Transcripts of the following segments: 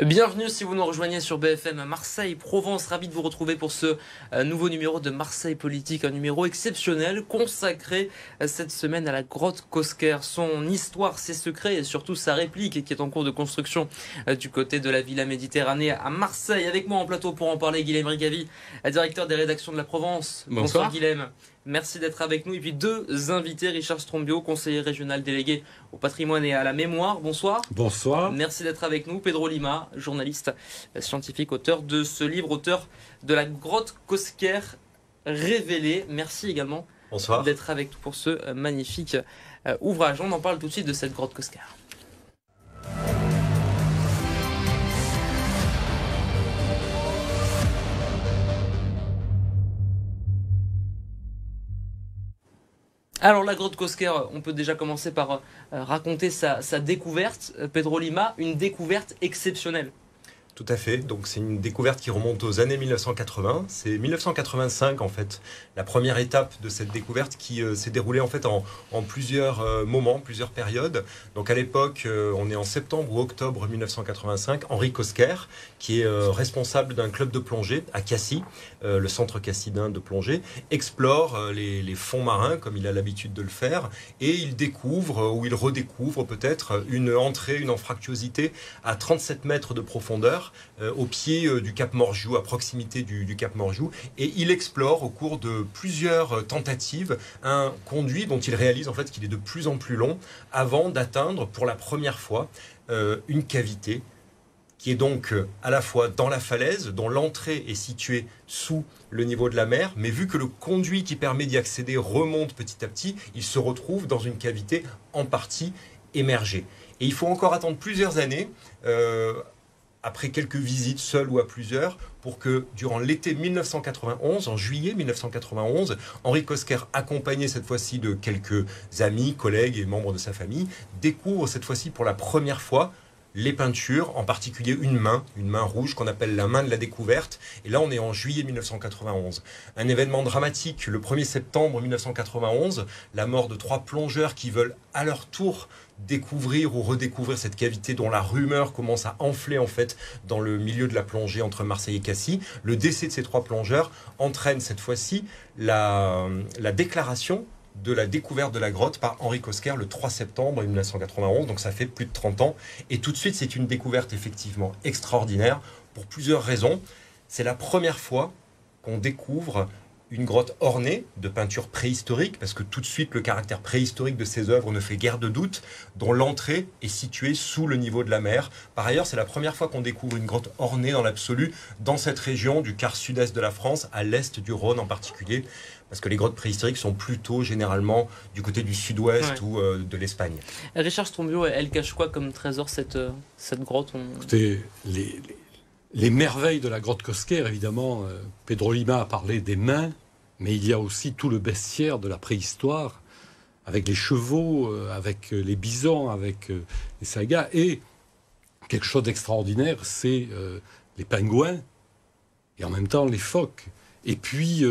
Bienvenue si vous nous rejoignez sur BFM à Marseille-Provence. Ravi de vous retrouver pour ce nouveau numéro de Marseille Politique, un numéro exceptionnel consacré cette semaine à la grotte Cosquer. Son histoire, ses secrets et surtout sa réplique qui est en cours de construction du côté de la Villa Méditerranée à Marseille. Avec moi en plateau pour en parler, Guilhem Rigavi, directeur des rédactions de la Provence. Bonsoir Guilhem. Merci d'être avec nous. Et puis deux invités, Richard Strombio, conseiller régional délégué au patrimoine et à la mémoire. Bonsoir. Bonsoir. Merci d'être avec nous. Pedro Lima, journaliste scientifique, auteur de ce livre, auteur de la grotte Cosquer révélée. Merci également d'être avec nous pour ce magnifique ouvrage. On en parle tout de suite de cette grotte Cosquer. Alors la grotte Cosquer, on peut déjà commencer par raconter sa découverte. Pedro Lima, une découverte exceptionnelle. Tout à fait, donc c'est une découverte qui remonte aux années 1980, c'est 1985 en fait, la première étape de cette découverte qui s'est déroulée en fait en plusieurs moments, plusieurs périodes. Donc à l'époque, on est en septembre ou octobre 1985, Henri Cosquer, qui est responsable d'un club de plongée à Cassis, le centre cassidin de plongée, explore les fonds marins comme il a l'habitude de le faire et il découvre, ou il redécouvre peut-être, une entrée, une anfractuosité à 37 mètres de profondeur au pied du Cap Morgiou, à proximité du Cap Morgiou, et il explore au cours de plusieurs tentatives un conduit dont il réalise en fait qu'il est de plus en plus long avant d'atteindre pour la première fois une cavité qui est donc à la fois dans la falaise, dont l'entrée est située sous le niveau de la mer, mais vu que le conduit qui permet d'y accéder remonte petit à petit, il se retrouve dans une cavité en partie émergée. Et il faut encore attendre plusieurs années après quelques visites seules ou à plusieurs, pour que durant l'été 1991, en juillet 1991, Henri Cosquer, accompagné cette fois-ci de quelques amis, collègues et membres de sa famille, découvre cette fois-ci pour la première fois les peintures, en particulier une main rouge qu'on appelle la main de la découverte. Et là, on est en juillet 1991. Un événement dramatique, le 1er septembre 1991, la mort de 3 plongeurs qui veulent à leur tour découvrir ou redécouvrir cette cavité dont la rumeur commence à enfler en fait dans le milieu de la plongée entre Marseille et Cassis. Le décès de ces 3 plongeurs entraîne cette fois-ci la déclaration de la découverte de la grotte par Henri Cosquer le 3 septembre 1991, donc ça fait plus de 30 ans. Et tout de suite, c'est une découverte effectivement extraordinaire pour plusieurs raisons. C'est la première fois qu'on découvre une grotte ornée de peintures préhistoriques, parce que tout de suite, le caractère préhistorique de ces œuvres ne fait guère de doute, dont l'entrée est située sous le niveau de la mer. Par ailleurs, c'est la première fois qu'on découvre une grotte ornée dans l'absolu, dans cette région du quart sud-est de la France, à l'est du Rhône en particulier, parce que les grottes préhistoriques sont plutôt généralement du côté du sud-ouest ou de l'Espagne. Richard Strombio, elle cache quoi comme trésor cette grotte Écoutez, les merveilles de la grotte Cosquer, évidemment, Pedro Lima a parlé des mains, mais il y a aussi tout le bestiaire de la préhistoire, avec les chevaux, avec les bisons, avec les sagas. Et quelque chose d'extraordinaire, c'est les pingouins, et en même temps les phoques. Et puis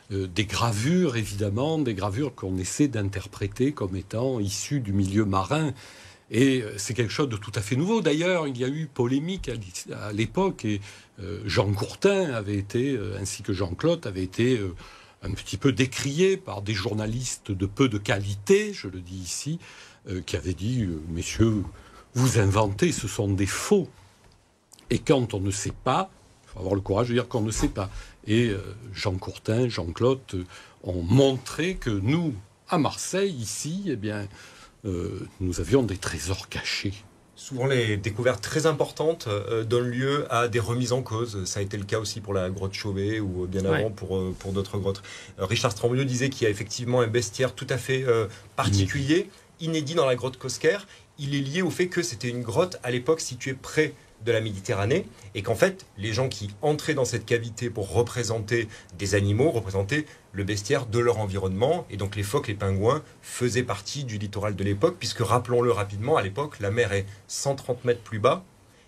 des gravures, évidemment, des gravures qu'on essaie d'interpréter comme étant issues du milieu marin. Et c'est quelque chose de tout à fait nouveau. D'ailleurs, il y a eu polémique à l'époque, et Jean Courtin avait été, ainsi que Jean-Claude, avait été un petit peu décrié par des journalistes de peu de qualité, je le dis ici, qui avaient dit « Messieurs, vous inventez, ce sont des faux ». Et quand on ne sait pas, il faut avoir le courage de dire qu'on ne sait pas. Et Jean Courtin, Jean-Claude ont montré que nous, à Marseille, ici, eh bien, nous avions des trésors cachés. Souvent, les découvertes très importantes donnent lieu à des remises en cause. Ça a été le cas aussi pour la grotte Chauvet ou bien avant pour d'autres grottes. Richard Strombio disait qu'il y a effectivement un bestiaire tout à fait particulier, inédit dans la grotte Cosquer. Il est lié au fait que c'était une grotte à l'époque située près de la Méditerranée et qu'en fait, les gens qui entraient dans cette cavité pour représenter des animaux représentaient le bestiaire de leur environnement. Et donc les phoques, les pingouins faisaient partie du littoral de l'époque, puisque rappelons-le rapidement, à l'époque, la mer est 130 mètres plus bas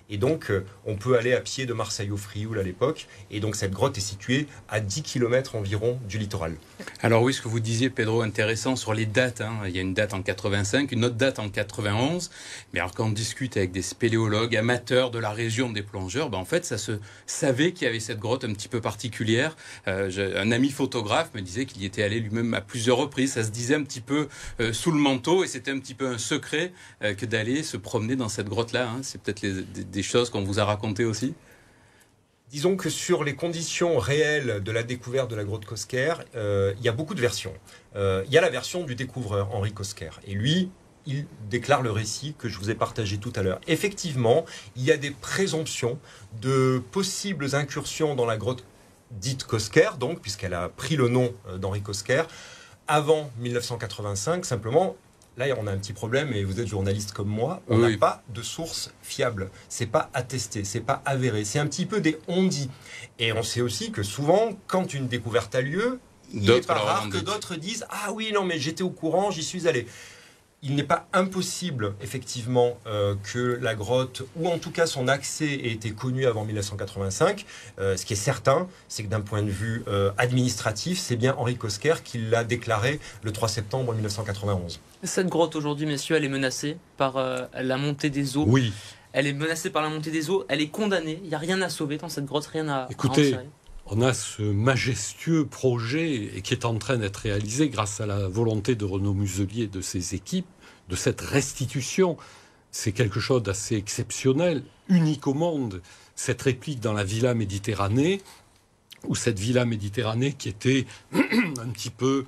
Et donc, on peut aller à pied de Marseille au Frioul à l'époque. Et donc, cette grotte est située à 10 km environ du littoral. Alors oui, ce que vous disiez, Pedro, intéressant sur les dates. Il y a une date en 85, une autre date en 91. Mais alors, quand on discute avec des spéléologues amateurs de la région des plongeurs, en fait, ça se savait qu'il y avait cette grotte un petit peu particulière. Un ami photographe me disait qu'il y était allé lui-même à plusieurs reprises. Ça se disait un petit peu sous le manteau et c'était un petit peu un secret que d'aller se promener dans cette grotte-là. C'est peut-être des choses qu'on vous a racontées aussi. Disons que sur les conditions réelles de la découverte de la grotte Cosquer, il y a beaucoup de versions. Il y a la version du découvreur, Henri Cosquer. Et lui, il déclare le récit que je vous ai partagé tout à l'heure. Effectivement, il y a des présomptions de possibles incursions dans la grotte dite Cosquer, donc, puisqu'elle a pris le nom d'Henri Cosquer, avant 1985. Simplement, là, on a un petit problème, et vous êtes journaliste comme moi, on n'a pas de source fiable. C'est pas attesté, c'est pas avéré. C'est un petit peu des on-dit. Et on sait aussi que souvent, quand une découverte a lieu, il n'est pas rare que d'autres disent « Ah oui, non, mais j'étais au courant, j'y suis allé ». Il n'est pas impossible, effectivement, que la grotte, ou en tout cas son accès, ait été connu avant 1985. Ce qui est certain, c'est que d'un point de vue administratif, c'est bien Henri Cosquer qui l'a déclaré le 3 septembre 1991. Cette grotte, aujourd'hui, messieurs, elle est menacée par la montée des eaux. Oui. Elle est menacée par la montée des eaux. Elle est condamnée. Il n'y a rien à sauver dans cette grotte, rien à Écoutez, retirer. on a ce majestueux projet et qui est en train d'être réalisé grâce à la volonté de Renaud Muselier et de ses équipes, de cette restitution. C'est quelque chose d'assez exceptionnel, unique au monde, cette réplique dans la Villa Méditerranée, ou cette Villa Méditerranée qui était un petit peu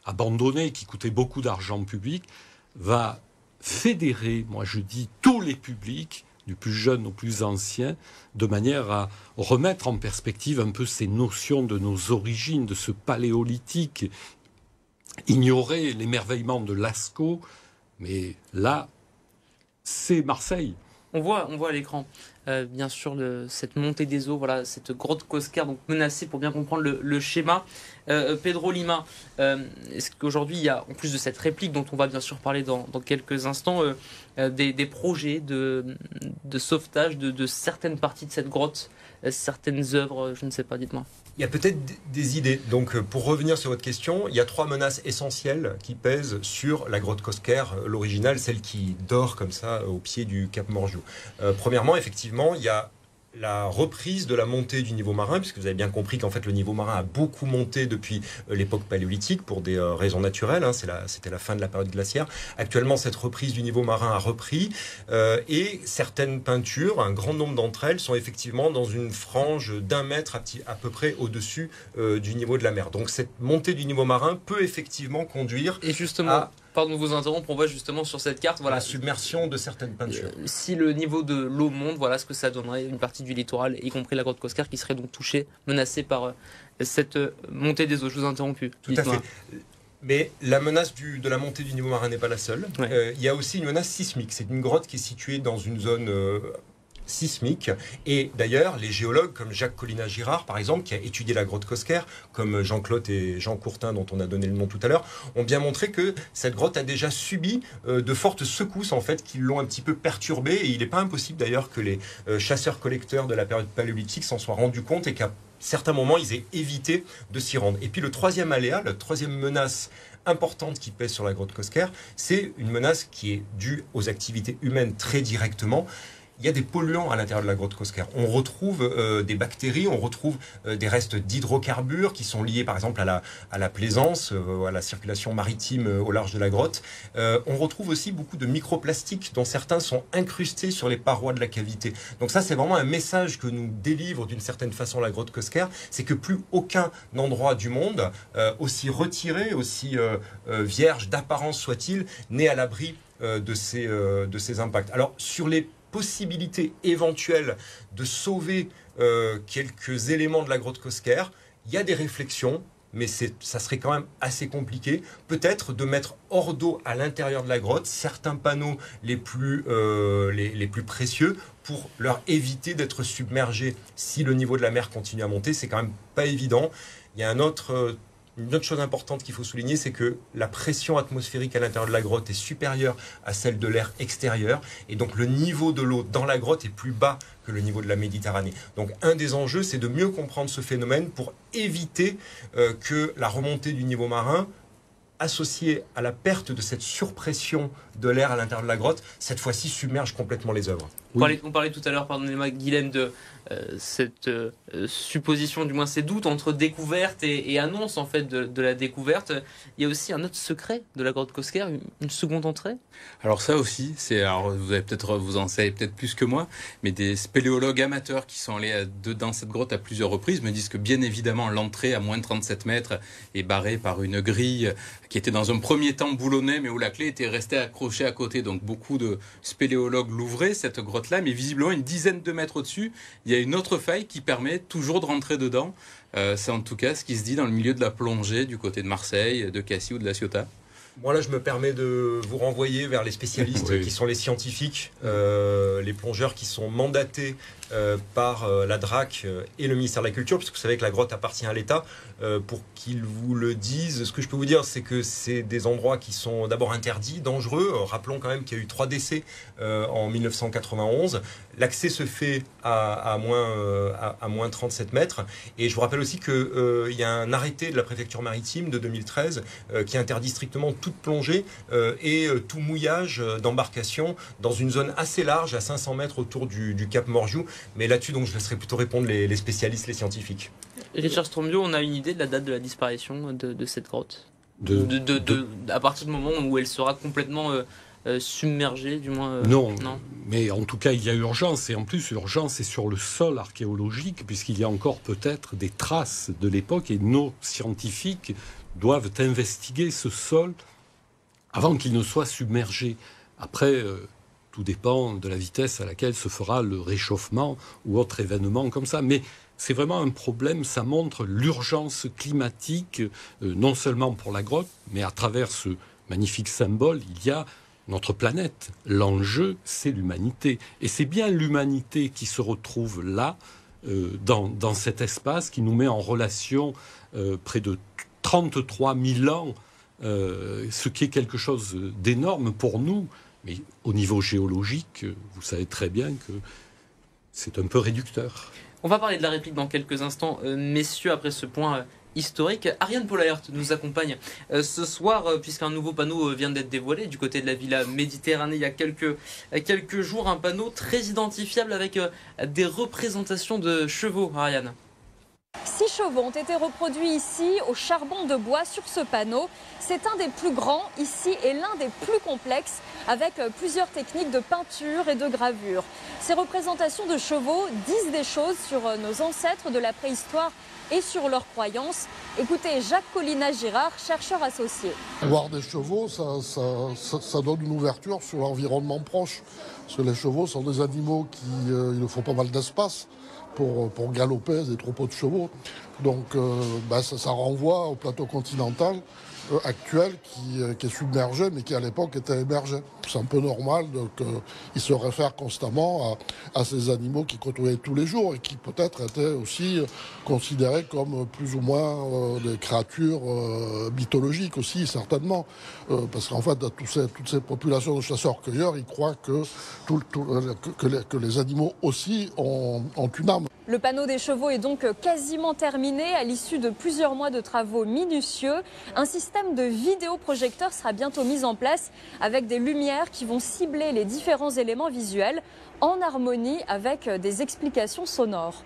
abandonnée, qui coûtait beaucoup d'argent public, va fédérer, moi je dis, tous les publics, du plus jeune au plus ancien, de manière à remettre en perspective un peu ces notions de nos origines, de ce paléolithique, ignorer l'émerveillement de Lascaux, mais là, c'est Marseille. On voit à l'écran, bien sûr, cette montée des eaux, voilà, cette grotte Cosquer, donc menacée pour bien comprendre le schéma. Pedro Lima, est-ce qu'aujourd'hui, il y a, en plus de cette réplique dont on va bien sûr parler dans quelques instants, des projets de sauvetage de certaines parties de cette grotte, certaines œuvres, je ne sais pas, dites-moi. Il y a peut-être des idées. Donc, pour revenir sur votre question, il y a 3 menaces essentielles qui pèsent sur la grotte Cosquer, l'originale, celle qui dort comme ça au pied du Cap Morgiou. Premièrement, effectivement, il y a la reprise de la montée du niveau marin, puisque vous avez bien compris qu'en fait le niveau marin a beaucoup monté depuis l'époque paléolithique pour des raisons naturelles, c'était la fin de la période glaciaire. Actuellement, cette reprise du niveau marin a repris et certaines peintures, un grand nombre d'entre elles, sont effectivement dans une frange d'1 mètre à peu près au-dessus du niveau de la mer. Donc cette montée du niveau marin peut effectivement conduire et justement, pardon de vous interrompre, on voit justement sur cette carte la submersion de certaines peintures. Si le niveau de l'eau monte, voilà ce que ça donnerait, une partie du littoral, y compris la grotte Cosquer, qui serait donc touchée, menacée par cette montée des eaux. Je vous ai interrompu. Tout à fait. Mais la menace de la montée du niveau marin n'est pas la seule. Ouais. Il y a aussi une menace sismique. C'est une grotte qui est située dans une zone sismique. Et d'ailleurs, les géologues comme Jacques Collina-Girard, par exemple, qui a étudié la grotte Cosquer, comme Jean-Claude et Jean Courtin, dont on a donné le nom tout à l'heure, ont bien montré que cette grotte a déjà subi de fortes secousses, en fait, qui l'ont un petit peu perturbée. Et il n'est pas impossible, d'ailleurs, que les chasseurs-collecteurs de la période paléolithique s'en soient rendus compte et qu'à certains moments, ils aient évité de s'y rendre. Et puis le troisième aléa, la troisième menace importante qui pèse sur la grotte Cosquer, c'est une menace qui est due aux activités humaines très directement. Il y a des polluants à l'intérieur de la grotte Cosquer. On retrouve des bactéries, on retrouve des restes d'hydrocarbures qui sont liés par exemple à la plaisance, à la circulation maritime au large de la grotte. On retrouve aussi beaucoup de microplastiques dont certains sont incrustés sur les parois de la cavité. Donc ça, c'est vraiment un message que nous délivre d'une certaine façon la grotte Cosquer, c'est que plus aucun endroit du monde, aussi retiré, aussi vierge d'apparence soit-il, n'est à l'abri de ces impacts. Alors sur les possibilité éventuelle de sauver quelques éléments de la grotte Cosquer, il y a des réflexions, mais ça serait quand même assez compliqué. Peut-être de mettre hors d'eau à l'intérieur de la grotte certains panneaux les plus précieux pour leur éviter d'être submergés si le niveau de la mer continue à monter. C'est quand même pas évident. Il y a un autre Une autre chose importante qu'il faut souligner, c'est que la pression atmosphérique à l'intérieur de la grotte est supérieure à celle de l'air extérieur. Et donc le niveau de l'eau dans la grotte est plus bas que le niveau de la Méditerranée. Donc un des enjeux, c'est de mieux comprendre ce phénomène pour éviter que la remontée du niveau marin, associée à la perte de cette surpression de l'air à l'intérieur de la grotte, cette fois-ci submerge complètement les œuvres. Oui. On parlait tout à l'heure, pardonnez-moi Guilhem, de cette supposition, du moins ces doutes entre découverte et annonce en fait de la découverte. Il y a aussi un autre secret de la grotte Cosquer, une seconde entrée. Alors ça aussi, alors vous en savez peut-être plus que moi, mais des spéléologues amateurs qui sont allés dans cette grotte à plusieurs reprises me disent que bien évidemment l'entrée à moins de 37 mètres est barrée par une grille qui était dans un premier temps boulonnée, mais où la clé était restée accrochée à côté. Donc beaucoup de spéléologues l'ouvraient, cette grotte-là, mais visiblement une dizaine de mètres au-dessus, il y a une autre faille qui permet toujours de rentrer dedans. C'est en tout cas ce qui se dit dans le milieu de la plongée du côté de Marseille, de Cassis ou de La Ciotat. Moi, là, je me permets de vous renvoyer vers les spécialistes qui sont les scientifiques, les plongeurs qui sont mandatés par la DRAC et le ministère de la Culture, puisque vous savez que la grotte appartient à l'État, pour qu'ils vous le disent. Ce que je peux vous dire, c'est que c'est des endroits qui sont d'abord interdits, dangereux. Rappelons quand même qu'il y a eu 3 décès en 1991. L'accès se fait à moins 37 mètres. Et je vous rappelle aussi qu'il y a un arrêté de la préfecture maritime de 2013 qui interdit strictement toute plongée et tout mouillage d'embarcation dans une zone assez large, à 500 mètres autour du Cap Morgiou. Mais là-dessus, donc, je laisserai plutôt répondre les spécialistes, les scientifiques. Richard Strombio, on a une idée de la date de la disparition de cette grotte à partir du moment où elle sera complètement submergée, du moins non, mais en tout cas, il y a urgence. Et en plus, urgence est sur le sol archéologique, puisqu'il y a encore peut-être des traces de l'époque. Et nos scientifiques doivent investiguer ce sol avant qu'il ne soit submergé. Après, tout dépend de la vitesse à laquelle se fera le réchauffement ou autre événement comme ça. Mais c'est vraiment un problème, ça montre l'urgence climatique, non seulement pour la grotte, mais à travers ce magnifique symbole, il y a notre planète. L'enjeu, c'est l'humanité. Et c'est bien l'humanité qui se retrouve là, dans cet espace, qui nous met en relation près de 33 000 ans, ce qui est quelque chose d'énorme pour nous. Mais au niveau géologique, vous savez très bien que c'est un peu réducteur. On va parler de la réplique dans quelques instants, messieurs, après ce point historique. Ariane Polaert nous accompagne ce soir, puisqu'un nouveau panneau vient d'être dévoilé du côté de la Villa Méditerranée il y a quelques jours. Un panneau très identifiable avec des représentations de chevaux, Ariane. 6 chevaux ont été reproduits ici au charbon de bois sur ce panneau. C'est un des plus grands ici et l'un des plus complexes avec plusieurs techniques de peinture et de gravure. Ces représentations de chevaux disent des choses sur nos ancêtres de la préhistoire et sur leurs croyances. Écoutez Jacques Collina-Girard, chercheur associé. Voir des chevaux, ça donne une ouverture sur l'environnement proche. Parce que les chevaux sont des animaux qui il faut pas mal d'espace pour galoper, des troupeaux de chevaux. Donc ça renvoie au plateau continental actuel qui est submergé, mais qui à l'époque était émergé. C'est un peu normal, donc il se réfère constamment à ces animaux qu'il côtoyait tous les jours et qui peut-être étaient aussi considérés comme plus ou moins des créatures mythologiques aussi, certainement. Parce qu'en fait, toutes ces populations de chasseurs-cueilleurs, ils croient que les animaux aussi ont une âme. Le panneau des chevaux est donc quasiment terminé à l'issue de plusieurs mois de travaux minutieux. Un système de vidéoprojecteur sera bientôt mis en place avec des lumières qui vont cibler les différents éléments visuels en harmonie avec des explications sonores.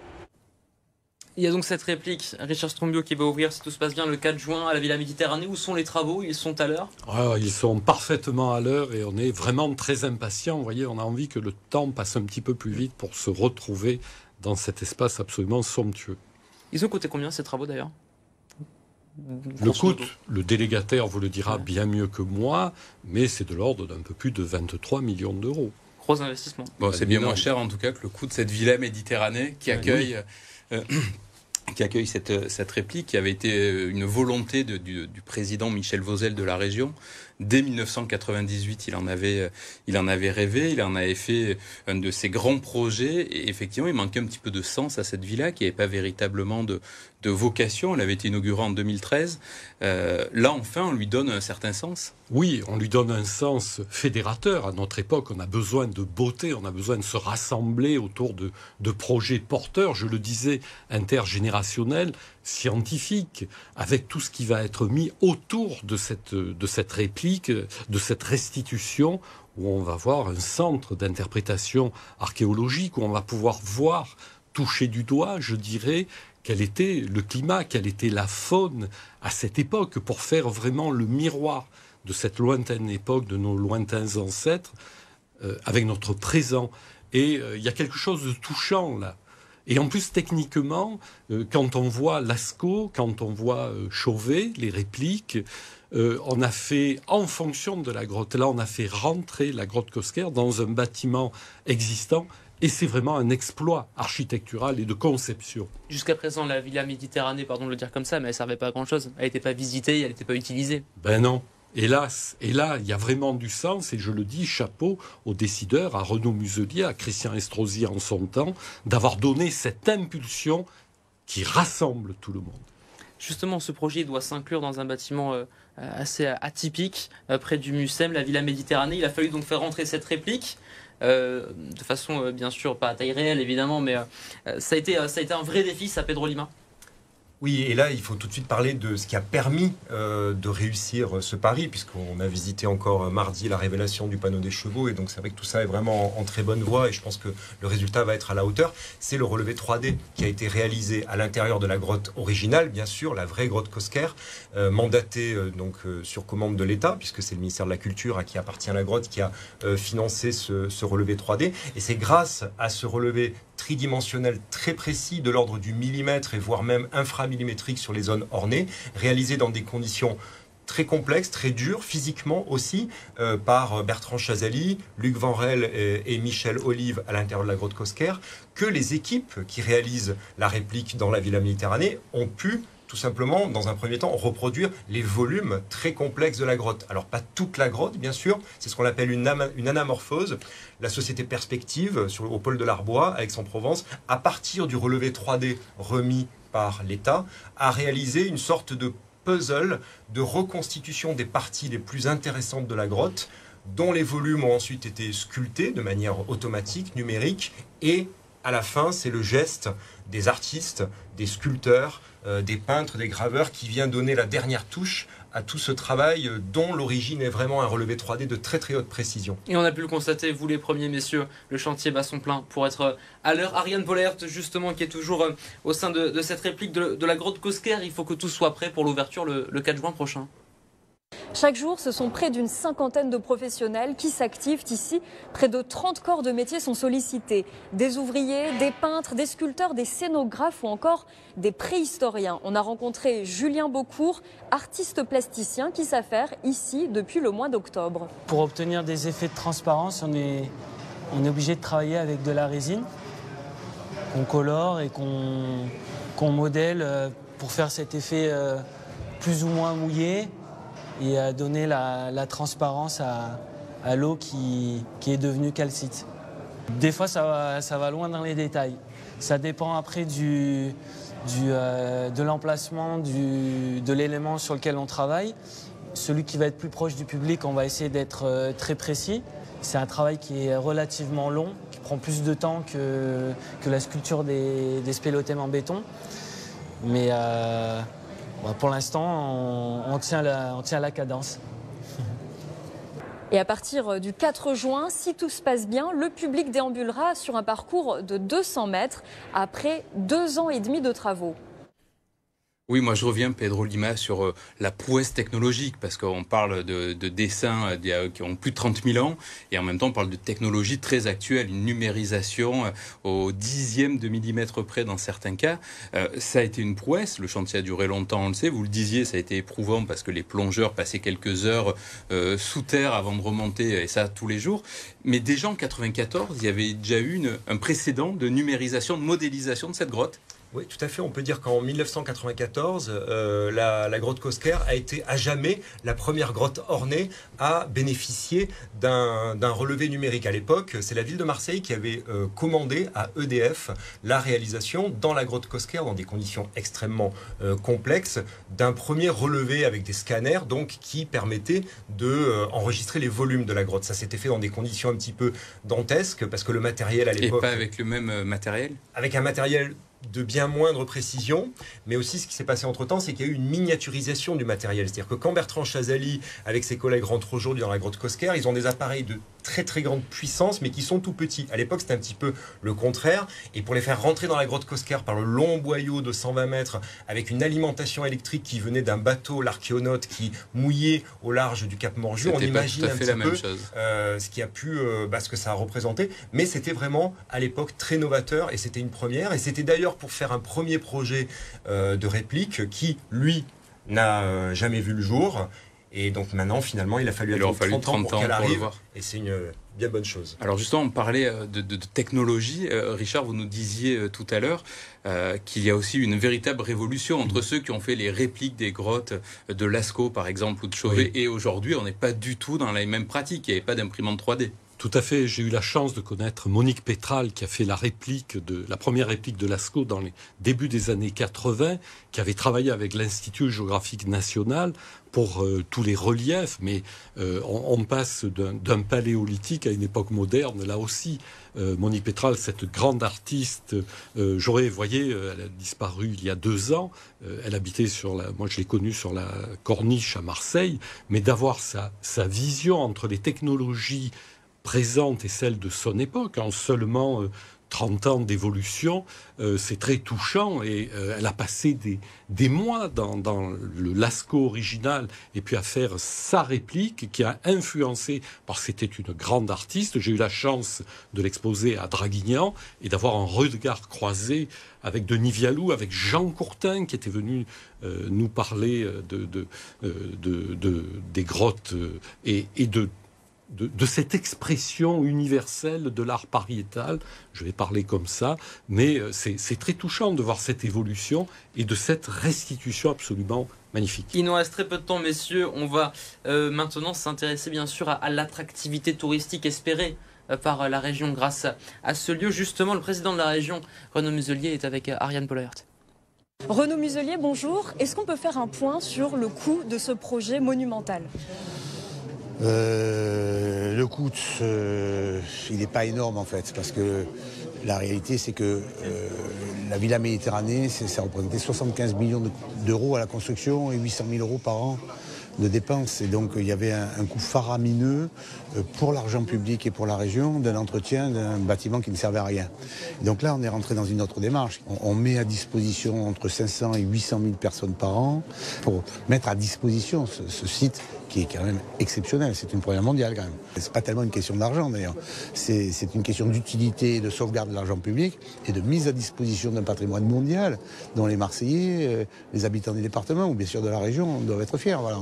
Il y a donc cette réplique, Richard Strombio, qui va ouvrir, si tout se passe bien, le 4 juin à la Villa Méditerranée. Où sont les travaux? Ils sont à l'heure? Ils sont parfaitement à l'heure et on est vraiment très impatients. Vous voyez, on a envie que le temps passe un petit peu plus vite pour se retrouver dans cet espace absolument somptueux. Ils ont coûté combien ces travaux d'ailleurs? Le coût, le délégataire vous le dira bien mieux que moi, mais c'est de l'ordre d'un peu plus de 23 millions d'euros. Gros investissement. Bon, c'est bien moins cher en tout cas que le coût de cette Villa Méditerranée qui accueille... qui accueille cette réplique, qui avait été une volonté du président Michel Vauzel de la région, Dès 1998, il en avait rêvé, il en avait fait un de ses grands projets. Et effectivement, il manquait un petit peu de sens à cette villa qui n'avait pas véritablement de vocation. Elle avait été inaugurée en 2013. Là, enfin, on lui donne un certain sens. Oui, on lui donne un sens fédérateur. À notre époque, on a besoin de beauté, on a besoin de se rassembler autour de projets porteurs, je le disais, intergénérationnels, scientifiques, avec tout ce qui va être mis autour de cette réplique, de cette restitution, où on va voir un centre d'interprétation archéologique, où on va pouvoir voir, toucher du doigt, je dirais, quel était le climat, quelle était la faune à cette époque, pour faire vraiment le miroir de cette lointaine époque, de nos lointains ancêtres, avec notre présent. Et il y a quelque chose de touchant là. Et en plus, techniquement, quand on voit Lascaux, quand on voit Chauvet, les répliques, on a fait, en fonction de la grotte, là on a fait rentrer la grotte Cosquer dans un bâtiment existant. Et c'est vraiment un exploit architectural et de conception. Jusqu'à présent, la Villa Méditerranée, pardon de le dire comme ça, mais elle ne servait pas à grand-chose. Elle n'était pas visitée, elle n'était pas utilisée. Ben non. Hélas, et là, il y a vraiment du sens, et je le dis, chapeau aux décideurs, à Renaud Muselier, à Christian Estrosi en son temps, d'avoir donné cette impulsion qui rassemble tout le monde. Justement, ce projet doit s'inclure dans un bâtiment assez atypique, près du Mucem, la Villa Méditerranée. Il a fallu donc faire rentrer cette réplique. De façon, bien sûr, pas à taille réelle, évidemment, mais ça a été un vrai défi, ça, Pedro Lima. Oui, et là, il faut tout de suite parler de ce qui a permis de réussir ce pari, puisqu'on a visité encore mardi la révélation du panneau des chevaux, et donc c'est vrai que tout ça est vraiment en très bonne voie, et je pense que le résultat va être à la hauteur. C'est le relevé 3D qui a été réalisé à l'intérieur de la grotte originale, bien sûr, la vraie grotte Cosquer, mandatée sur commande de l'État, puisque c'est le ministère de la Culture qui appartient à la grotte qui a financé ce relevé 3D, et c'est grâce à ce relevé tridimensionnel très précis de l'ordre du millimètre et voire même inframillimétrique sur les zones ornées, réalisé dans des conditions très complexes, très dures, physiquement aussi, par Bertrand Chazali, Luc Vanrel et Michel Olive à l'intérieur de la grotte Cosquer, que les équipes qui réalisent la réplique dans la Villa Méditerranée ont pu tout simplement, dans un premier temps, reproduire les volumes très complexes de la grotte. Alors, pas toute la grotte, bien sûr, c'est ce qu'on appelle une anamorphose. La société Perspective, au pôle de l'Arbois, à Aix-en-Provence, à partir du relevé 3D remis par l'État, a réalisé une sorte de puzzle de reconstitution des parties les plus intéressantes de la grotte, dont les volumes ont ensuite été sculptés de manière automatique, numérique, et à la fin, c'est le geste des artistes, des sculpteurs, des peintres, des graveurs qui vient donner la dernière touche à tout ce travail dont l'origine est vraiment un relevé 3D de très très haute précision. Et on a pu le constater, vous les premiers messieurs, le chantier bat son plein pour être à l'heure. Ariane Pollert, justement, qui est toujours au sein de cette réplique de la grotte Cosquer, il faut que tout soit prêt pour l'ouverture le 4 juin prochain. Chaque jour, ce sont près d'une cinquantaine de professionnels qui s'activent ici. Près de 30 corps de métier sont sollicités. Des ouvriers, des peintres, des sculpteurs, des scénographes ou encore des préhistoriens. On a rencontré Julien Beaucourt, artiste plasticien qui s'affaire ici depuis le mois d'octobre. Pour obtenir des effets de transparence, on est obligé de travailler avec de la résine qu'on colore et qu'on modèle pour faire cet effet plus ou moins mouillé et à donner la transparence à l'eau qui est devenue calcite. Des fois, ça va loin dans les détails. Ça dépend après de l'emplacement de l'élément sur lequel on travaille. Celui qui va être plus proche du public, on va essayer d'être très précis. C'est un travail qui est relativement long, qui prend plus de temps que la sculpture des spélothèmes en béton. Mais pour l'instant, on tient la cadence. Et à partir du 4 juin, si tout se passe bien, le public déambulera sur un parcours de 200 mètres après 2 ans et demi de travaux. Oui, moi je reviens, Pedro Lima, sur la prouesse technologique, parce qu'on parle de dessins qui ont plus de 30 000 ans, et en même temps on parle de technologie très actuelle, une numérisation au dixième de millimètre près dans certains cas. Ça a été une prouesse, le chantier a duré longtemps, on le sait, vous le disiez, ça a été éprouvant parce que les plongeurs passaient quelques heures sous terre avant de remonter, et ça tous les jours. Mais déjà en 1994, il y avait déjà eu un précédent de numérisation, de modélisation de cette grotte. Oui, tout à fait. On peut dire qu'en 1994, la grotte Cosquer a été à jamais la première grotte ornée à bénéficier d'un relevé numérique. À l'époque, c'est la ville de Marseille qui avait commandé à EDF la réalisation dans la grotte Cosquer, dans des conditions extrêmement complexes, d'un premier relevé avec des scanners, donc qui permettait de enregistrer les volumes de la grotte. Ça s'était fait dans des conditions un petit peu dantesques, parce que le matériel à l'époque... Et pas avec le même matériel ? Avec un matériel de bien moindre précision, mais aussi ce qui s'est passé entre-temps, c'est qu'il y a eu une miniaturisation du matériel. C'est-à-dire que quand Bertrand Chazali, avec ses collègues, rentrent aujourd'hui dans la grotte Cosquer, ils ont des appareils de très très grande puissance, mais qui sont tout petits. À l'époque, c'était un petit peu le contraire, et pour les faire rentrer dans la grotte Cosquer par le long boyau de 120 mètres, avec une alimentation électrique qui venait d'un bateau, l'Archéonaute, qui mouillait au large du Cap Morgiou, on imagine un petit peu ce qui a pu, ce que ça a représenté, mais c'était vraiment à l'époque très novateur, et c'était une première, et c'était d'ailleurs pour faire un premier projet de réplique qui, lui, n'a jamais vu le jour. Et donc maintenant, finalement, il a fallu attendre 30 ans pour qu'elle arrive. Et c'est une bien bonne chose. Alors justement, on parlait de technologie. Richard, vous nous disiez tout à l'heure qu'il y a aussi une véritable révolution entre ceux qui ont fait les répliques des grottes de Lascaux, par exemple, ou de Chauvet. Oui. Et aujourd'hui, on n'est pas du tout dans les mêmes pratiques. Il n'y avait pas d'imprimante 3D. Tout à fait. J'ai eu la chance de connaître Monique Pétral, qui a fait la première réplique de Lascaux dans les débuts des années 80, qui avait travaillé avec l'Institut géographique national pour tous les reliefs, mais on passe d'un paléolithique à une époque moderne, là aussi. Monique Pétral, cette grande artiste, vous voyez, elle a disparu il y a 2 ans, elle habitait moi je l'ai connue sur la Corniche à Marseille, mais d'avoir sa vision entre les technologies présente et celle de son époque, en seulement 30 ans d'évolution, c'est très touchant, et elle a passé des mois dans le Lascaux original, et puis à faire sa réplique qui a influencé, parce que c'était une grande artiste. J'ai eu la chance de l'exposer à Draguignan et d'avoir un regard croisé avec Denis Vialou, avec Jean Courtin qui était venu nous parler des grottes et de cette expression universelle de l'art pariétal, je vais parler comme ça, mais c'est très touchant de voir cette évolution et de cette restitution absolument magnifique. Il nous reste très peu de temps, messieurs. On va maintenant s'intéresser bien sûr à l'attractivité touristique espérée par la région grâce à ce lieu. Justement, le président de la région, Renaud Muselier, est avec Ariane Pollert. Renaud Muselier, bonjour. Est-ce qu'on peut faire un point sur le coût de ce projet monumental ? Le coût, il n'est pas énorme en fait, parce que la réalité c'est que la Villa Méditerranée, ça représentait 75 millions d'euros à la construction et 800 000 euros par an de dépenses. Et donc il y avait un coût faramineux pour l'argent public et pour la région d'un entretien d'un bâtiment qui ne servait à rien. Et donc là on est rentré dans une autre démarche. On met à disposition entre 500 et 800 000 personnes par an pour mettre à disposition ce site qui est quand même exceptionnel. C'est une première mondiale quand même. C'est pas tellement une question d'argent d'ailleurs. C'est une question d'utilité et de sauvegarde de l'argent public et de mise à disposition d'un patrimoine mondial dont les Marseillais, les habitants des départements ou bien sûr de la région doivent être fiers. Voilà,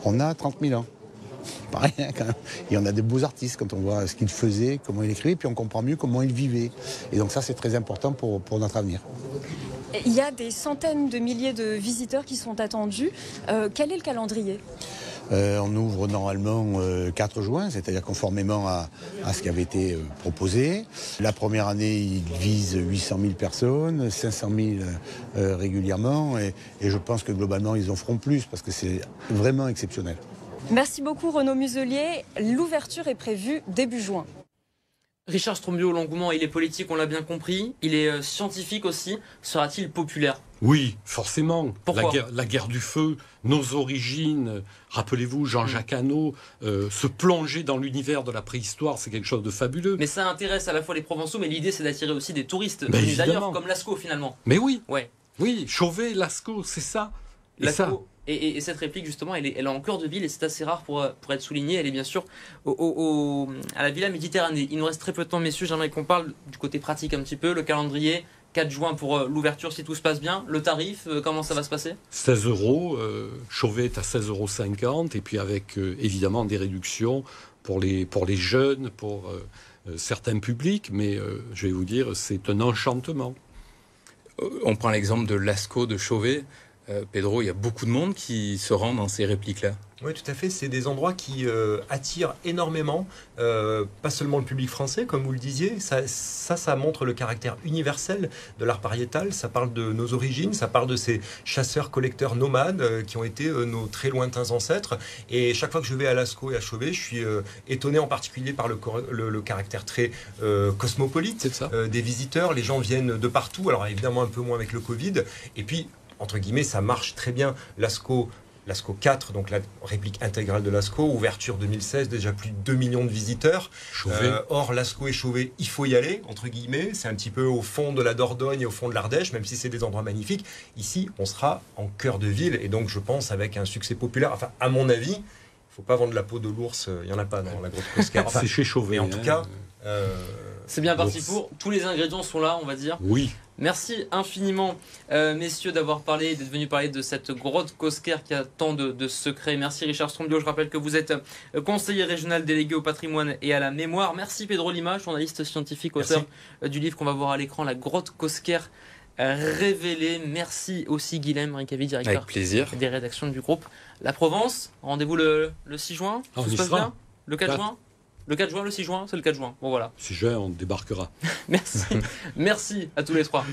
on a 30 000 ans. Pas rien quand même. Et on a des beaux artistes quand on voit ce qu'ils faisaient, comment ils écrivaient, puis on comprend mieux comment ils vivaient. Et donc ça c'est très important pour notre avenir. Il y a des centaines de milliers de visiteurs qui sont attendus. Quel est le calendrier ? On ouvre normalement 4 juin, c'est-à-dire conformément à ce qui avait été proposé. La première année, il vise 800 000 personnes, 500 000 régulièrement, et je pense que globalement, ils en feront plus, parce que c'est vraiment exceptionnel. Merci beaucoup Renaud Muselier. L'ouverture est prévue début juin. Richard Strombio, l'engouement, il est politique, on l'a bien compris. Il est scientifique aussi. Sera-t-il populaire ? Oui, forcément. Pourquoi ? La guerre du feu, nos origines, rappelez-vous, Jean-Jacques Hano, se plonger dans l'univers de la préhistoire, c'est quelque chose de fabuleux. Mais ça intéresse à la fois les Provençaux, mais l'idée c'est d'attirer aussi des touristes venus d'ailleurs, comme Lascaux finalement. Mais oui, ouais. Oui, Chauvet, Lascaux, c'est ça. Lascaux. Et cette réplique, justement, elle est en cœur de ville et c'est assez rare pour être souligné. Elle est bien sûr à la Villa Méditerranée. Il nous reste très peu de temps, messieurs. J'aimerais qu'on parle du côté pratique un petit peu. Le calendrier, 4 juin pour l'ouverture, si tout se passe bien. Le tarif, comment ça va se passer ? 16 €. Chauvet est à 16,50 €. Et puis avec, évidemment, des réductions pour les jeunes, pour certains publics. Mais je vais vous dire, c'est un enchantement. On prend l'exemple de Lascaux de Chauvet. Pedro, il y a beaucoup de monde qui se rend dans ces répliques-là. Oui, tout à fait. C'est des endroits qui attirent énormément, pas seulement le public français, comme vous le disiez. Ça montre le caractère universel de l'art pariétal. Ça parle de nos origines, ça parle de ces chasseurs-collecteurs nomades qui ont été nos très lointains ancêtres. Et chaque fois que je vais à Lascaux et à Chauvet, je suis étonné en particulier par le caractère très cosmopolite des visiteurs. Les gens viennent de partout. Alors évidemment un peu moins avec le Covid. Et puis, entre guillemets, ça marche très bien. Lascaux 4, donc la réplique intégrale de Lascaux, ouverture 2016, déjà plus de 2 millions de visiteurs. Or, Lascaux et Chauvet, il faut y aller, entre guillemets. C'est un petit peu au fond de la Dordogne et au fond de l'Ardèche, même si c'est des endroits magnifiques. Ici, on sera en cœur de ville, et donc je pense avec un succès populaire. Enfin, à mon avis, il ne faut pas vendre la peau de l'ours, il n'y en a pas dans la grotte Cosquer. C'est chez Chauvet. Mais en tout cas... c'est bien parti pour. Tous les ingrédients sont là, on va dire. Oui. Merci infiniment, messieurs, d'être venus parler de cette grotte Cosquer qui a tant de secrets. Merci Richard Strombio. Je rappelle que vous êtes conseiller régional délégué au patrimoine et à la mémoire. Merci Pedro Lima, journaliste scientifique, auteur du livre qu'on va voir à l'écran, La grotte Cosquer révélée. Merci aussi Guilhem Rincavi, directeur avec plaisir des rédactions du groupe La Provence. Rendez-vous le 6 juin. On Tout se y passe sera. bien. Le 4 juin. Le 4 juin, le 6 juin, c'est le 4 juin. Bon voilà. 6 juin, on débarquera. Merci. Merci à tous les trois.